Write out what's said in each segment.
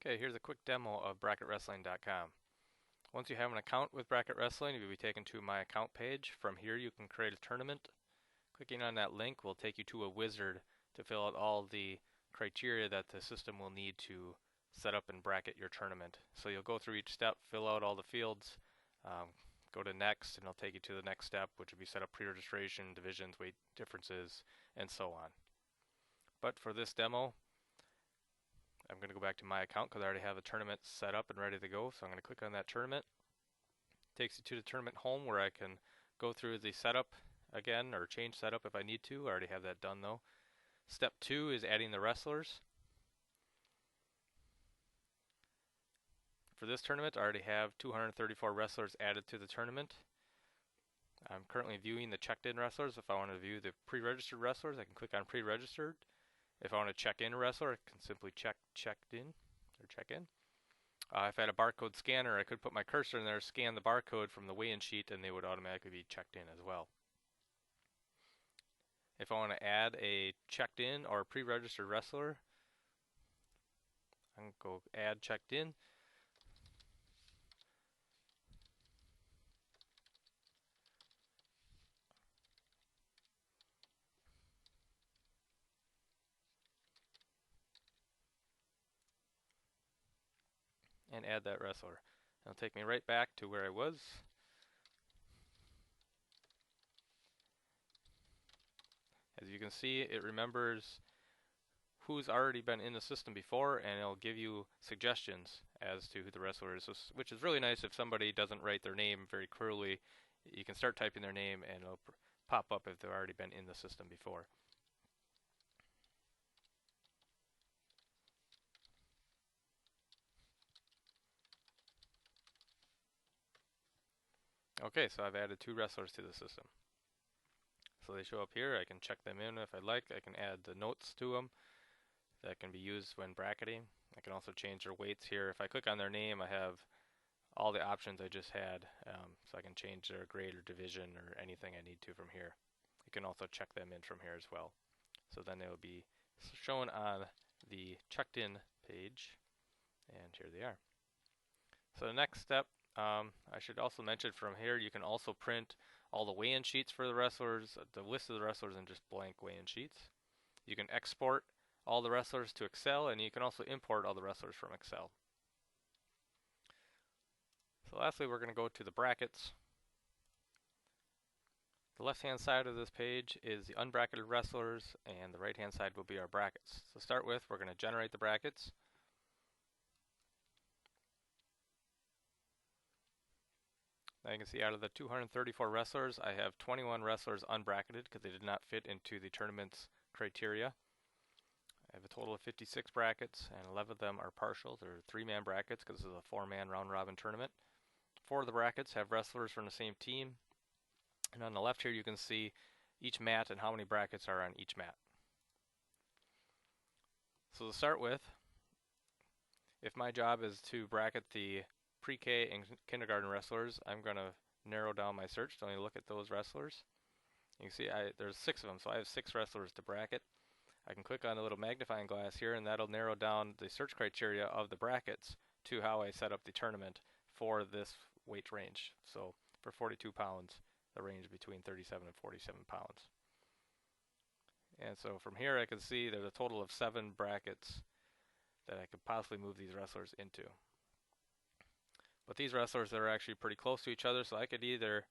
Okay, here's a quick demo of bracketwrestling.com. Once you have an account with Bracket Wrestling, you'll be taken to my account page. From here you can create a tournament. Clicking on that link will take you to a wizard to fill out all the criteria that the system will need to set up and bracket your tournament. So you'll go through each step, fill out all the fields, go to next, and it'll take you to the next step, which will be set up pre-registration, divisions, weight differences, and so on. But for this demo, I'm going to go back to my account because I already have a tournament set up and ready to go. So I'm going to click on that tournament. Takes you to the tournament home where I can go through the setup again or change setup if I need to. I already have that done though. Step 2 is adding the wrestlers. For this tournament, I already have 234 wrestlers added to the tournament. I'm currently viewing the checked in wrestlers. If I want to view the pre-registered wrestlers, I can click on pre-registered. If I want to check in a wrestler, I can simply checked in or check in. If I had a barcode scanner, I could put my cursor in there, scan the barcode from the weigh-in sheet, and they would automatically be checked in as well. If I want to add a checked in or pre-registered wrestler, I can go add checked in. And add that wrestler. It'll take me right back to where I was. As you can see, it remembers who's already been in the system before, and it'll give you suggestions as to who the wrestler is, which is really nice. If somebody doesn't write their name very clearly, you can start typing their name and it'll pop up if they've already been in the system before. Okay, so I've added 2 wrestlers to the system. So they show up here. I can check them in if I'd like. I can add the notes to them that can be used when bracketing. I can also change their weights here. If I click on their name, I have all the options I just had, so I can change their grade or division or anything I need to from here. You can also check them in from here as well. So then they will be shown on the checked in page, and here they are. So the next step, I should also mention from here, you can also print all the weigh-in sheets for the wrestlers, the list of the wrestlers, and just blank weigh-in sheets. You can export all the wrestlers to Excel, and you can also import all the wrestlers from Excel. So lastly, we're going to go to the brackets. The left-hand side of this page is the unbracketed wrestlers, and the right-hand side will be our brackets. So to start with, we're going to generate the brackets. Now you can see out of the 234 wrestlers, I have 21 wrestlers unbracketed because they did not fit into the tournament's criteria. I have a total of 56 brackets, and 11 of them are partials, or 3-man brackets, because this is a 4-man round-robin tournament. 4 of the brackets have wrestlers from the same team, and on the left here you can see each mat and how many brackets are on each mat. So to start with, if my job is to bracket the pre-K and kindergarten wrestlers, I'm going to narrow down my search to only look at those wrestlers. You can see there's 6 of them, so I have 6 wrestlers to bracket. I can click on the little magnifying glass here, and that'll narrow down the search criteria of the brackets to how I set up the tournament for this weight range. So for 42 pounds, the range between 37 and 47 pounds. And so from here I can see there's a total of 7 brackets that I could possibly move these wrestlers into. But these wrestlers are actually pretty close to each other, so I could either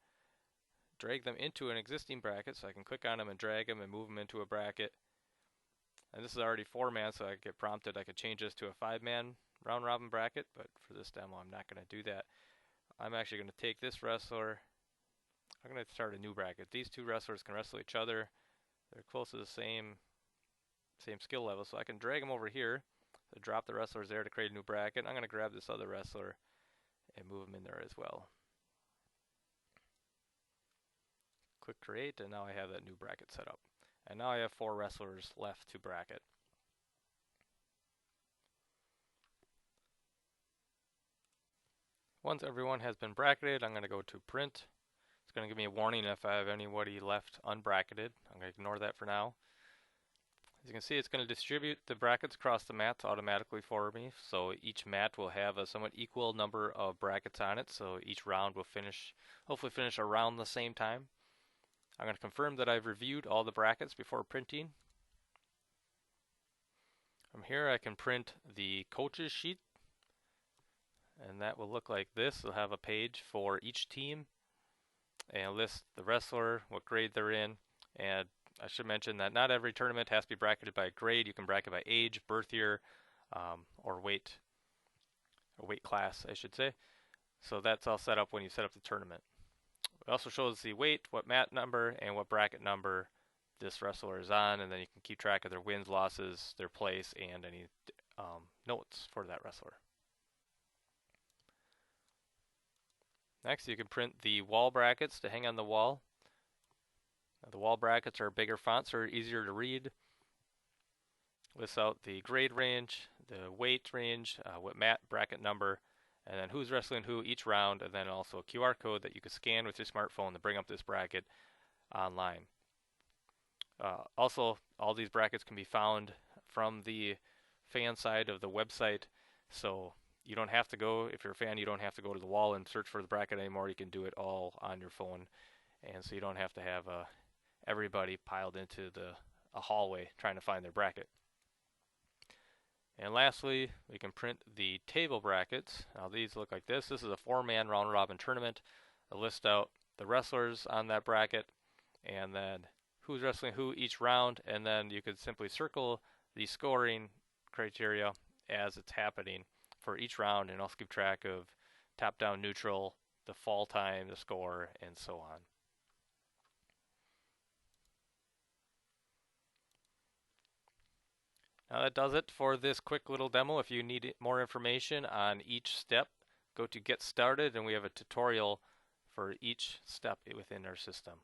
drag them into an existing bracket, so I can click on them and drag them and move them into a bracket. And this is already 4-man, so I get prompted I could change this to a 5-man round robin bracket, but for this demo I'm not going to do that. I'm actually going to take this wrestler, I'm going to start a new bracket. These 2 wrestlers can wrestle each other. They're close to the same skill level, so I can drag them over here, so drop the wrestlers there to create a new bracket. I'm going to grab this other wrestler and move them in there as well. Click create, and now I have that new bracket set up. And now I have 4 wrestlers left to bracket. Once everyone has been bracketed, I'm going to go to print. It's going to give me a warning if I have anybody left unbracketed. I'm going to ignore that for now. As you can see, it's going to distribute the brackets across the mats automatically for me. So each mat will have a somewhat equal number of brackets on it. So each round will hopefully finish around the same time. I'm going to confirm that I've reviewed all the brackets before printing. From here, I can print the coaches sheet, and that will look like this. It'll have a page for each team and list the wrestler, what grade they're in, and I should mention that not every tournament has to be bracketed by grade. You can bracket by age, birth year, or weight class, I should say. So that's all set up when you set up the tournament. It also shows the weight, what mat number, and what bracket number this wrestler is on, and then you can keep track of their wins, losses, their place, and any notes for that wrestler. Next, you can print the wall brackets to hang on the wall. The wall brackets are bigger fonts, so easier to read. Lists out the grade range, the weight range, what mat bracket number, and then who's wrestling who each round, and then also a QR code that you can scan with your smartphone to bring up this bracket online. Also, all these brackets can be found from the fan side of the website, so you don't have to go, if you're a fan, you don't have to go to the wall and search for the bracket anymore. You can do it all on your phone, and so you don't have to have everybody piled into a hallway trying to find their bracket. And lastly, we can print the table brackets. Now these look like this. This is a 4-man round robin tournament. I list out the wrestlers on that bracket and then who's wrestling who each round, and then you could simply circle the scoring criteria as it's happening for each round, and also keep track of top down neutral, the fall time, the score, and so on. Now that does it for this quick little demo. If you need more information on each step, go to Get Started, and we have a tutorial for each step within our system.